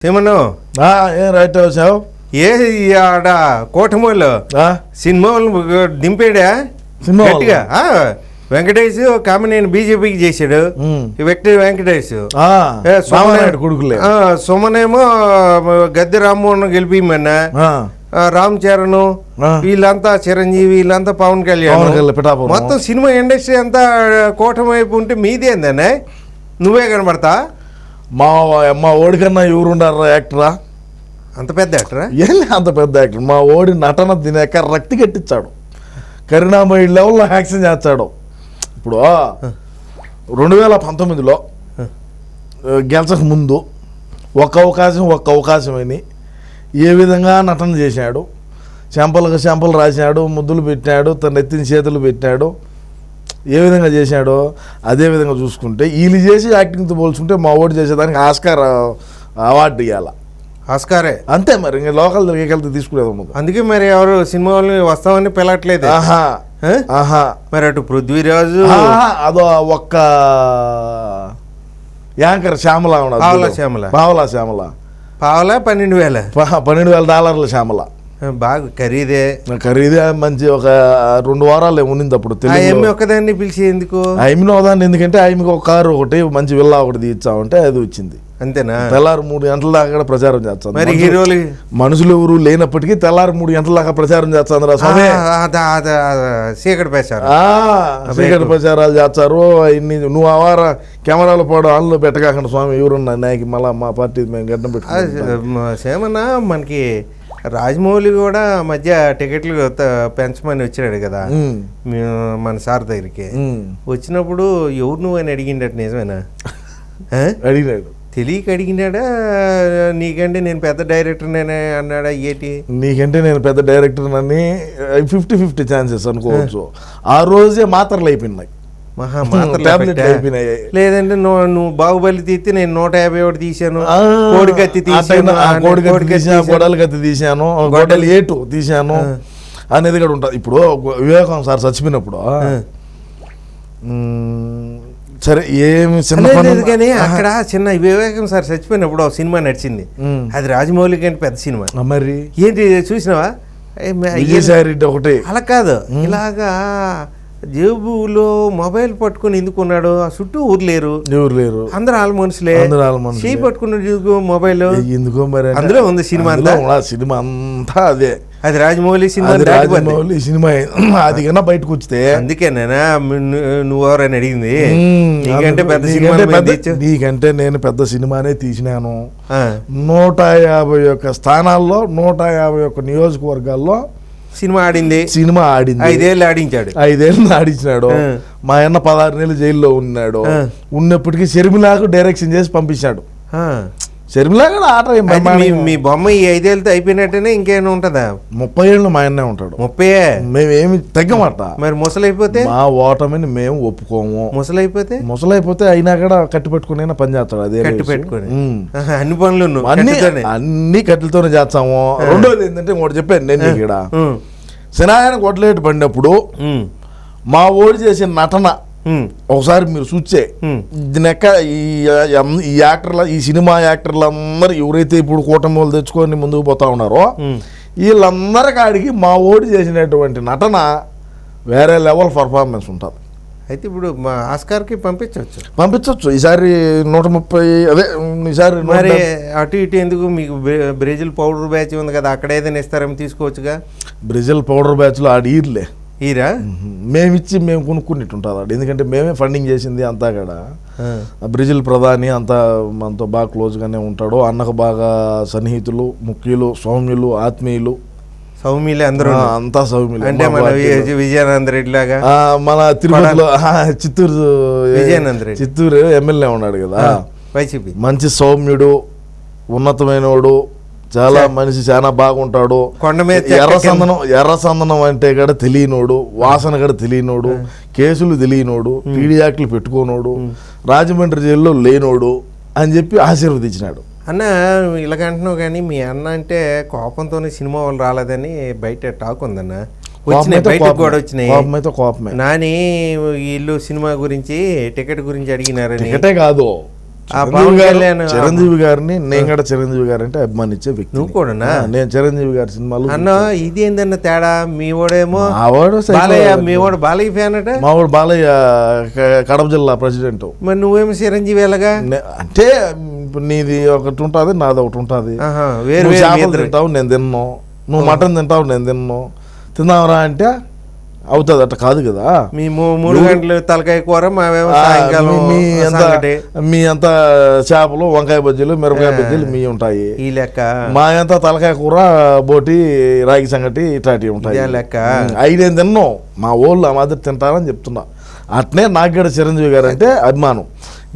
ఏమన్నా ఏం రైట్ వచ్చావు ఆడ కోటమూలు సినిమా దింపాడా సినిమా గట్టిగా వెంకటేష్ కామినేని బీజేపీకి చేశాడు వ్యక్తి వెంకటేష్ కొడుకులే సుమనేమో గద్దె రామ్మోహన్ గెలిపిమన్నా రామ్ చరణ్ వీళ్ళంతా చిరంజీవి వీళ్ళంతా పవన్ కళ్యాణ్ మొత్తం సినిమా ఇండస్ట్రీ అంతా కోటమి వైపు ఉంటే మీదే ఏందనే నువ్వే కనబడతా మా ఓడికన్నా ఎవరు ఉండారా యాక్టరా అంత పెద్ద యాక్టరా ఏం అంత పెద్ద యాక్టర్ మా ఓడి నటన తినేక రక్తి కట్టించాడు కరుణామయి లెవెల్లో యాక్షన్ చేస్తాడు ఇప్పుడు 2019లో గెలిచక ముందు ఒక్క అవకాశం అని ఏ విధంగా నటన చేశాడు చెంపలు రాశాడు ముద్దులు పెట్టాడు తన ఎత్తిన చేతులు పెట్టాడు ఏ విధంగా చేశాడో అదే విధంగా చూసుకుంటే వీళ్ళు చేసి యాక్టింగ్తో పోల్చుకుంటే మా ఓడి చేసేదానికి ఆస్కార్ అవార్డు ఇవ్వాలి ఆస్కారే అంతే మరి ఇంకా లోకల్ వెళ్తే తీసుకునేది ఉండదు అందుకే మరి ఎవరు సినిమా వాళ్ళని వస్తామని పిలట్లేదు మరి అటు పృథ్వీరాజు అదో ఒక్క యాంకర్ శ్యామల పావలా శ్యామల పావలా $12,000 శ్యామల బాగా ఖరీదే మంచి ఒక 2 వారాలు ఉన్నింది అప్పుడు ఒకదాన్ని పిలిచి ఎందుకు ఆమెను ఒకదాన్ని ఎందుకంటే ఆమెకి ఒక కారు ఒకటి మంచి విల్లా ఒకటి తీర్చామంటే అది వచ్చింది అంతేనా తెల్లారు 3 గంటల దాకా ప్రచారం చేస్తాను మరి హీరోలు మనుషులు ఎవరు లేనప్పటికీ తెల్లారు 3 గంటల దాకా ప్రచారం చేస్తాను చీకటి ప్రచారాలు చేస్తారు ఇన్ని నువ్వు ఆవార కెమెరాలు పోవడం ఆన్లో పెట్టకాకుండా స్వామి ఎవరున్నా నాయకి మళ్ళీ మా పార్టీ మేము గడ్డం సేమన్నా మనకి రాజమౌళి కూడా మధ్య టికెట్లు పెంచమని వచ్చాడు కదా మన సార్ దగ్గరికి వచ్చినప్పుడు ఎవరు నువ్వు అని అడిగిండట నిజమేనా అడిగినాడు తెలియక అడిగినాడా నీకంటే నేను పెద్ద డైరెక్టర్ నేనే అన్నాడా ఏటి నీకంటే నేను పెద్ద డైరెక్టర్ అని 50-50 ఛాన్సెస్ అనుకోవచ్చు ఆ రోజే మాత్రలు అయిపోయినాయి లేదంటే నువ్వు బాహుబలి తీస్తే నేను 150 ఒకటి తీసాను కోడికత్తి తీసాను గొడవల కత్తి తీసాను గొడవలు ఏటు తీసాను అనేది కూడా ఉంటుంది ఇప్పుడు వివేకం సార్ చచ్చిపోయినప్పుడు సరే ఏమి కానీ అక్కడ చిన్న వివేకం సార్ చచ్చిపోయినప్పుడు ఒక సినిమా నడిచింది అది రాజమౌళి కంటే పెద్ద సినిమా మరి ఏంటి చూసినావా ఒకటి అలా కాదు ఇలాగా జేబులో మొబైల్ పట్టుకుని ఎందుకున్నాడు ఆ చుట్టూ ఊరు లేరు అందరూ వాళ్ళ మనుషులే చేయి పట్టుకున్నాడు మొబైల్ ఎందుకో మరి అందులో ఉంది సినిమా సినిమా అంతా అదే అది రాజమౌళి సినిమా అది కన్నా బయటకు వచ్చితే అందుకేనా నువ్వెవరని అడిగింది నీకంటే పెద్ద సినిమా నీకంటే నేను పెద్ద సినిమానే తీసినాను 151 స్థానాల్లో 151 నియోజకవర్గాల్లో సినిమా ఆడింది 5 ఏళ్ళు ఆడించినాడు మా అన్న 16 నెలలు జైల్లో ఉన్నాడు ఉన్నప్పటికీ షర్మిలాకు డైరెక్షన్ చేసి పంపించాడు షర్మిలా కూడా ఆట మీ బొమ్మ ఈ 5 ఏళ్ళతో అయిపోయినట్టేనే ఇంకేమైనా ఉంటుందా 30 ఏళ్ళు మా అన్నే ఉంటాడు 30 మేమేమి తగ్గమాట మరి ముసలైపోతే మా ఓటమిని మేము ఒప్పుకోము ముసలైపోతే అయినా కూడా కట్టి పెట్టుకుని పని చేస్తాడు అదే కట్టి పెట్టుకుని అన్ని పనులు అన్ని కట్టెలతోనే చేస్తాము రెండోది ఏంటంటే ఒకటి చెప్పాను నేను ఇక్కడ సినాయన కొట్లేటు పడినప్పుడు మా ఓడి చేసిన నటన ఒకసారి మీరు చూచే ఈ యాక్టర్ల ఈ సినిమా యాక్టర్లు అందరూ ఎవరైతే ఇప్పుడు కూటమి వాళ్ళు తెచ్చుకొని ముందుకు పోతా ఉన్నారో వీళ్ళందరి కాడికి మా ఓడి చేసినటువంటి నటన వేరే లెవెల్ పర్ఫార్మెన్స్ ఉంటుంది అయితే ఇప్పుడు మా ఆస్కార్కి పంపించవచ్చు ఈసారి 130 అదే ఈసారి మరి అటు ఇటు ఎందుకు మీకు బ్రెజిల్ పౌడర్ బ్యాచ్ ఉంది కదా అక్కడ ఏదైనా ఇస్తారేమో తీసుకోవచ్చుగా బ్రెజిల్ పౌడర్ బ్యాచ్లో ఆడిర్లే మేము కొనుక్కున్నట్టు ఉంటుంది ఎందుకంటే మేమే ఫండింగ్ చేసింది అంతా కూడా బ్రెజిల్ ప్రధాని అంతా మనతో బాగా క్లోజ్గానే ఉంటాడు అన్నకు బాగా సన్నిహితులు ముఖ్యులు సౌమ్యులు ఆత్మీయులు అందరూ అంతా సౌమ్యులు అంటే మన విజయానంద రెడ్డి లాగా మన తిరుపతిలో చిత్తూరు ఎమ్మెల్యే ఉన్నాడు కదా వైసీపీ మంచి సౌమ్యుడు ఉన్నతమైనవాడు చాలా మనిషి చాలా బాగుంటాడు ఎర్రసందనం అంటే కూడా తెలియనోడు వాసన కూడా తెలియనోడు కేసులు తెలియనోడు పీడీ యాక్ట్లు పెట్టుకోనోడు రాజమండ్రి జైల్లో లేనోడు అని చెప్పి ఆశీర్వదించినాడు అన్న ఇలాగంటున్నావు కానీ మీ అన్న అంటే కోపంతోనే సినిమా వాళ్ళు రాలేదని బయట టాక్ ఉందన్న వచ్చినాయి బయటకు కూడా వచ్చినాయి నాని వీళ్ళు సినిమా గురించి టికెట్ గురించి అడిగినారని టికెటే కాదు ఆ పవన్ కళ్యాణ్ చిరంజీవి గారిని నేను కూడా చిరంజీవి గారు అంటే అభిమానించే వ్యక్తి. నువ్వు కూడా నేను చిరంజీవి గారి సినిమాలు అన్న ఇది ఏందన్న తేడా, మీ వాడేమో మావాడు బాలయ్య, మీ వాడు బాలయ్య ఫ్యాన్ అట, మావాడు బాలయ్య కడప జిల్లా ప్రెసిడెంట్. మరి నువ్వేమో చిరంజీవి ఎలాగా? అంటే ఇప్పుడు నీది ఒకటి ఉంటుంది, నాది ఒకటి ఉంటుంది. వేరు చేపలు తింటావు, నేను తిన్నాను. నువ్వు మటన్ తింటావు, నేను తిన్నాను. తిందామరా అంటే అవుతుంది, అట్లా కాదు కదా. మీ 3 గంటలు తలకాయ కూర, మావేమో సాయంకాలం మీ అంత చేపలు, వంకాయ బజ్జీలు, మిరపకాయ బజ్జీలు మీ ఉంటాయి. ఈ లెక్క మా అంతా తలకాయ కూర, బోటి, రాగి సంగటి ఇట్లాంటివి ఉంటాయి. లెక్క అవి నేను తిన్నాం. మా ఊళ్ళో ఆ మాదిరి తింటారని చెప్తున్నా. అట్నే నాకు కూడా చిరంజీవి గారు అంటే అభిమానం.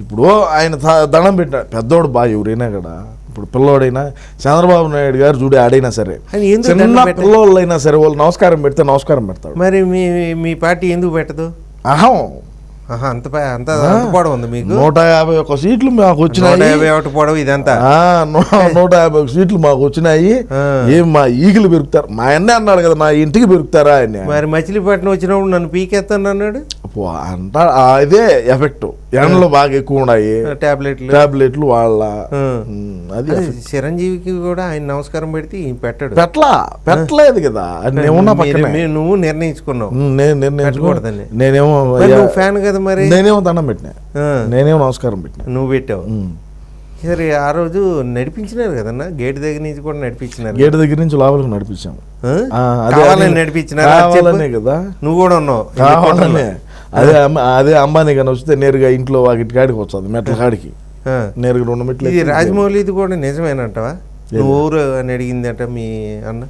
ఇప్పుడు ఆయన దండం పెట్టాడు, పెద్దోడు బాగా ఎవరైనా కూడా. ఇప్పుడు పిల్లోడైనా చంద్రబాబు నాయుడు గారు చూడే ఆడైనా సరే, చిన్న పిల్లోళ్ళు అయినా సరే వాళ్ళు నమస్కారం పెడితే నమస్కారం పెడతాడు. మరి మీ పార్టీ ఎందుకు పెట్టదు? అంత పొడవు ఉంది మీకు. 151 సీట్లు మాకు వచ్చినాయి. 151 పొడవు ఇదంతా. 151 సీట్లు మాకు వచ్చినాయి. ఏం మా ఈగలు పెరుగుతారు? మా అన్నే అన్నాడు కదా, మా ఇంటికి పెరుగుతారా అని. మరి మచిలీపట్నం వచ్చినప్పుడు నన్ను పీకేస్తాను అన్నాడు. అంట అదే ఎఫెక్ట్. ఎండలు బాగా ఎక్కువ ఉన్నాయి, టాబ్లెట్లు వాళ్ళ. అది చిరంజీవికి కూడా ఆయన నమస్కారం పెడితే పెట్టాడు. పెట్టలేదు కదా. నువ్వు నిర్ణయించుకున్నావు. నిర్ణయించుకోకూడదని. నేనేమో ఫ్యాన్ కదా, మరి నేనేమో దండం పెట్టినా, నేనేమో నమస్కారం పెట్టినా. నువ్వు పెట్టావు. సరే, ఆ రోజు నడిపించినారు కదన్నా, గేట్ దగ్గర నుంచి కూడా నడిపించినారు. గేట్ దగ్గర నుంచి లోపలికి నడిపించాము. నడిపించినారు కదా, నువ్వు కూడా ఉన్నావు. కావాలనే అదే అంబానీ కానీ వస్తే నేరుగా ఇంట్లో వాకిటి కాడికి వస్తుంది, మెట్ల కాడికి నేరుగా 2 మెట్లు. ఇది రాజమౌళి ఇది కూడా నిజమేనంటావా? నువ్వు ఊరు అని అడిగిందట మీ అన్న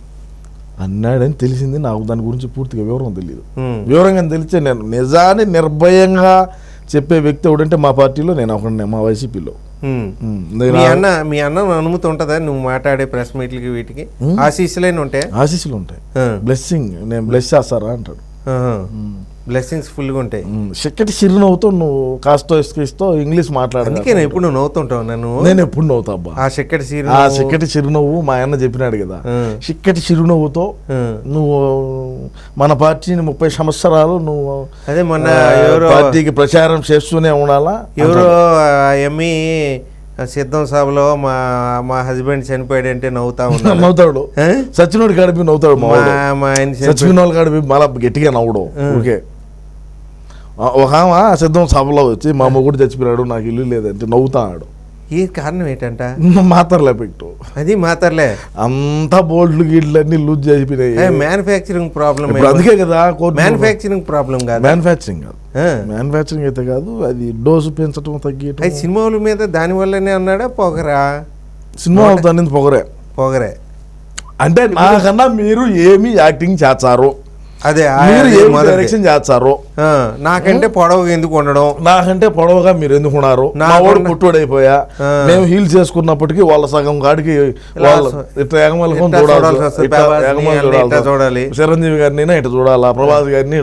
అన్నాడని తెలిసింది నాకు. దాని గురించి పూర్తిగా వివరం తెలియదు. వివరంగా తెలిస్తే నేను నిజాన్ని నిర్భయంగా చెప్పే వ్యక్తి ఎవడంటే మా పార్టీలో నేను ఒకనే, మా వైసీపీలో. మీ అన్న అనుమతి ఉంటుందా నువ్వు మాట్లాడే ప్రెస్ మీట్లకి వీటికి? ఆశీస్సులైన ఉంటాయి. ఆశీస్సులు ఉంటాయి. బ్లెస్సింగ్, నేను బ్లెస్ చేస్తారా అంటాడు. బ్లెస్సింగ్స్ ఫుల్గా ఉంటాయి. చక్కటి చిరునవ్వుతో నువ్వు కాస్తో ఇస్తో ఇంగ్లీష్ మాట్లాడు. అందుకే ఎప్పుడు నువ్వు నవ్వుతుంటావు. నేను ఎప్పుడు నవ్వుతా అబ్బా. ఆ చక్కటి చిరునవ్వు మా అన్న చెప్పినాడు కదా, చక్కటి చిరునవ్వుతో నువ్వు మన పార్టీని 30 సంవత్సరాలు నువ్వు అదే మొన్న పార్టీకి ప్రచారం చేస్తూనే ఉండాలా. ఎవరో ఎమ్మి సిద్ధం సభలో మా హస్బెండ్ చనిపోయాడంటే నవ్వుతాడు. సచినోడి కాడిపి నవ్వుతాడు. సచిన్ వాళ్ళ కాడిపి మళ్ళా గట్టిగా నవ్వడం. ఓకే, ఒక ఆమె సిద్ధం సభలో వచ్చి మా మొగుడు చచ్చిపోయాడు, నాకు ఇల్లు లేదంటే నవ్వుతాడు. ఈ కారణం ఏంటంట? మాతర్లే పెట్టు. అది మాతర్లే అంతా బోల్డ్లు గిడ్లు అన్ని లూజ్ చేసిపోయినాయి. Manufacturing problem. అందుకే కదా మ్యానుఫ్యాక్చరింగ్ ప్రాబ్లం కాదు. మ్యానుఫ్యాక్చరింగ్ అయితే కాదు, అది డోసు పెంచడం తగ్గటం. సినిమాల మీద దాని వల్లనే అన్నాడా? పొగరా? సినిమా దాని పొగరే అంటే నాకన్నా మీరు ఏమి యాక్టింగ్ చేస్తారు, అదే డైరెక్షన్ చేస్తారు. నాకంటే పొడవుగా ఎందుకు ఉండడం, నాకంటే పొడవుగా మీరు ఎందుకు ఉన్నారు, నా వాడు పుట్టుడైపోయా, మేము హీల్ చేసుకున్నప్పటికీ వాళ్ళ సగం కాడికి ఇట్లా ఎగమలుకొని చూడాలి. చిరంజీవి గారిని ఇట్లా చూడాలా, ప్రభాస్ గారిని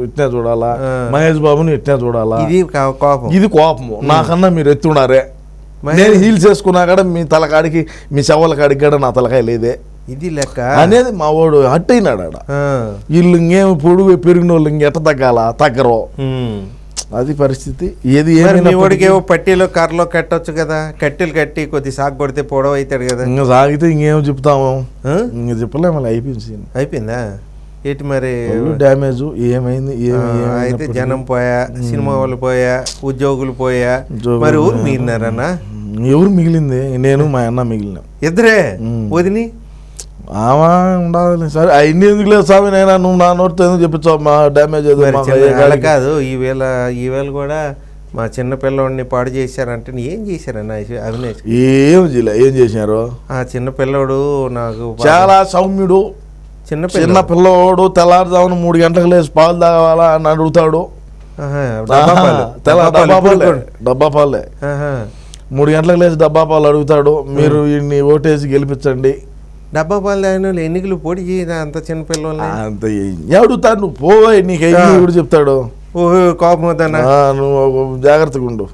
ఇట్నే చూడాలా, మహేష్ బాబుని ఇట్నే చూడాలా. ఇది కోపము. నాకన్నా మీరు ఎత్తున్నారే, నేను హీల్ చేసుకున్నా కూడా మీ తలకాడికి, మీ చెవుల కాడికి కూడా నా తలకాయ లేదే. ఇది లెక్క అనేది మా వాడు హట్ అయినాడు. వీళ్ళు ఇంకేం పొడుగు పెరిగిన వాళ్ళు ఇంకెట్ట తగ్గరు. అది పరిస్థితి. ఏది ఏమో పట్టీలో కర్రలో కట్టొచ్చు కదా, కట్టెలు కట్టి కొద్ది సాగు కొడితే పొడవు అవుతాడు కదా. ఇంకా సాగితే ఇంకేం చెప్తాము, ఇంకా చెప్పలేము. అయిపోయిందా ఏంటి మరి? డ్యామేజ్ ఏమైంది? అయితే జనం పోయా, సినిమా వాళ్ళు పోయా, ఉద్యోగులు పోయా, మరి ఊరు మిగిలినారన్నా? ఎవరు మిగిలింది? నేను మా అన్న మిగిలిన ఇద్దరే. వదిని ఆమె ఉండాలి. సరే అవన్నీ ఎందుకు లేదు స్వామి, నైనా నువ్వు నా నోటితో ఎందుకు చెప్పించావు మా డ్యామేజ్ కాదు. ఈవేళ కూడా మా చిన్న పిల్లవాడిని పాడు చేశారంటే ఏం చేశారన్న అవినేష్? ఏం చేశారు? ఆ చిన్న పిల్లోడు నాకు చాలా సౌమ్యుడు. చిన్న పిల్లోడు తెల్లారుజామున 3 గంటలకు లేచి పాలు తాగాలా అని అడుగుతాడు. డబ్బా పాలే 3 గంటలకు లేచి డబ్బా పాలు అడుగుతాడు. మీరు వీడిని ఓటేసి గెలిపించండి. డబ్బా పాలు తాగిన ఎన్నికలు పోటీ చేయదా అంత చిన్న పిల్లలు? అంత అడుగుతాడు. నువ్వు పోవా, నీకు ఎవడు చెప్తాడు? కోపం అవుతానా? నువ్వు జాగ్రత్తగా ఉండు.